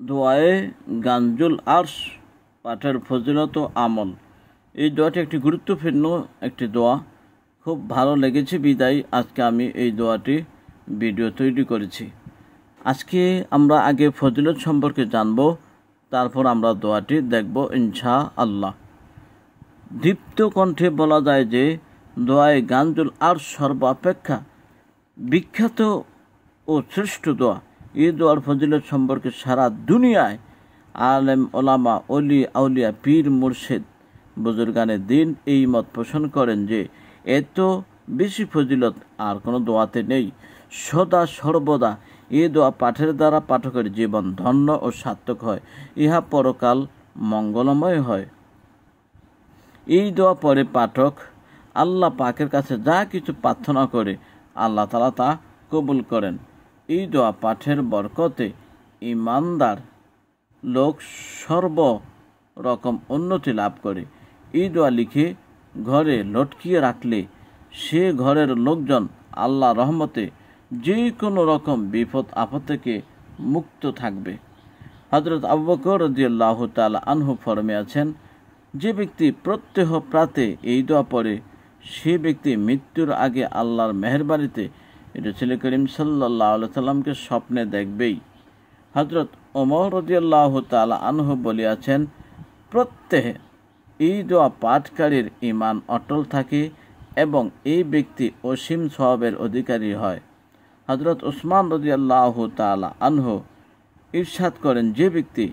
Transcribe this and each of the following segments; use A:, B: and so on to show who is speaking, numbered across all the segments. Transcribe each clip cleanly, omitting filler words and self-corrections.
A: দোয়ায়ে গানজুল আরশ পাঠের ফজিলত ও আমল। এই দোয়াটি একটি গুরুত্বপূর্ণ একটি দোয়া। খুব ভালো লেগেছে বিদায় আজকে আমি এই দোয়াটি ভিডিও তৈরি করেছি। আজকে আমরা আগে ফজিলত সম্পর্কে জানব, তারপর আমরা দোয়াটি দেখব ইনশাআল্লাহ। দীপ্ত কণ্ঠে বলা যায় যে দোয়ায়ে গানজুল আরশ সর্বাপেক্ষা বিখ্যাত ও শ্রেষ্ঠ দোয়া। এই দোয়ার ফজিলত সম্পর্কে সারা দুনিয়ায় আলেম ওলামা অলি আউলিয়া পীর মুর্শিদ বুজুর্গানে দিন এই মত পোষণ করেন যে এত বেশি ফজিলত আর কোনো দোয়াতে নেই। সদা সর্বদা এই দোয়া পাঠের দ্বারা পাঠকের জীবন ধন্য ও সার্থক হয়, ইহা পরকাল মঙ্গলময় হয়। এই দোয়া পরে পাঠক আল্লাহ পাকের কাছে যা কিছু প্রার্থনা করে আল্লাহ তাআলা তা কবুল করেন। এই দোয়া পাঠের বরকতে ইমানদার লোক সর্বরকম উন্নতি লাভ করে। এই দোয়া লিখে ঘরে লটকিয়ে রাখলে সে ঘরের লোকজন আল্লাহ রহমতে যে কোনো রকম বিপদ আপদ থেকে মুক্ত থাকবে। হযরত আবু বকর রাদিয়াল্লাহু তাআলা আনহু ফরমিয়েছেন, যে ব্যক্তি প্রত্যহ প্রাতে এই দোয়া পড়ে সে ব্যক্তি মৃত্যুর আগে আল্লাহর মেহেরবানিতে রাসূল করিম সাল্লাল্লাহু আলাইহি সাল্লামকে স্বপ্নে দেখবেই। হযরত ওমর রাদিয়াল্লাহু তাআলা আনহু বলিয়াছেন, প্রত্যহে এই দোয়া পাঠকারীর ঈমান অটল থাকে এবং এই ব্যক্তি অসীম সওয়াবের অধিকারী হয়। হযরত উসমান রাদিয়াল্লাহু তাআলা আনহু ইরশাদ করেন, যে ব্যক্তি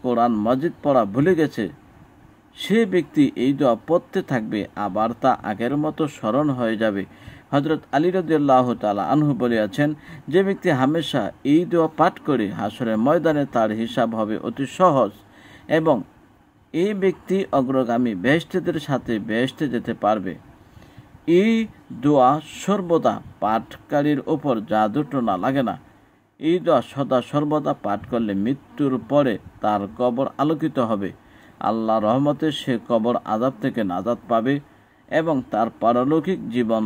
A: কোরআন মাজিদ পড়া ভুলে গেছে সে ব্যক্তি এই দোয়া পড়তে থাকবে, আবার তা আগের মতো স্মরণ হয়ে যাবে। হযরত আলী রাদিয়াল্লাহু তাআলা আনহু বলেছেন, যে ব্যক্তি হামেশা এই দোয়া পাঠ করে হাসরের ময়দানে তার হিসাব হবে অতি সহজ এবং এই ব্যক্তি অগ্রগামী বেহেশতীদের সাথে বেহেশতে যেতে পারবে। এই দোয়া সর্বদা পাঠকারীর ওপর জাদুটোনা লাগে না। এই দোয়া সদা সর্বদা পাঠ করলে মৃত্যুর পরে তার কবর আলোকিত হবে, আল্লাহ রহমতে সে কবর আযাব থেকে নাজাত পাবে এবং তার পারলৌকিক জীবন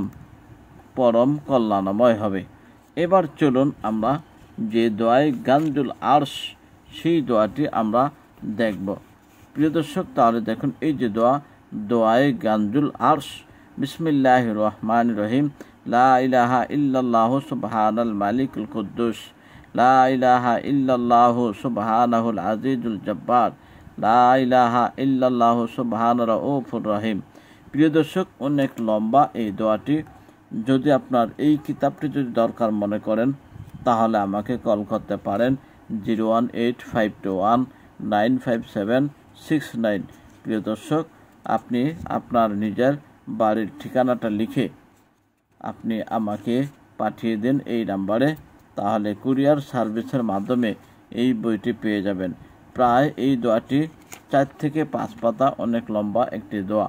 A: পরম কল্যাণময় হবে। এবার চলুন আমরা যে দোয়ায়ে গানজুল আরশ সেই দোয়াটি আমরা দেখব। প্রিয় দর্শক, তাহলে দেখুন এই যে দোয়ায়ে গানজুল আরশ। বিসমিল্লাহির রহমানির রহিম। লা ইলাহা ইল্লাল্লাহু সুবহানাল মালিকুল কুদ্দুস, লা ইলাহা ইল্লাল্লাহু সুবহানাহুল আজিজুল জব্বার, লা ইলাহা ইল্লাল্লাহু সুবহানার রাউফুর রহিম। প্রিয় দর্শক, অনেক লম্বা এই দোয়াটি। যদি আপনার এই কিতাবটি যদি দরকার মনে করেন তাহলে আমাকে কল করতে পারেন 01852195769। প্রিয় দর্শক, আপনি আপনার নিজের বাড়ির ঠিকানাটা লিখে আপনি আমাকে পাঠিয়ে দিন এই নাম্বারে, তাহলে কুরিয়ার সার্ভিসের মাধ্যমে এই বইটি পেয়ে যাবেন। প্রায় এই দোয়াটি 4 থেকে 5 পাতা, অনেক লম্বা একটি দোয়া।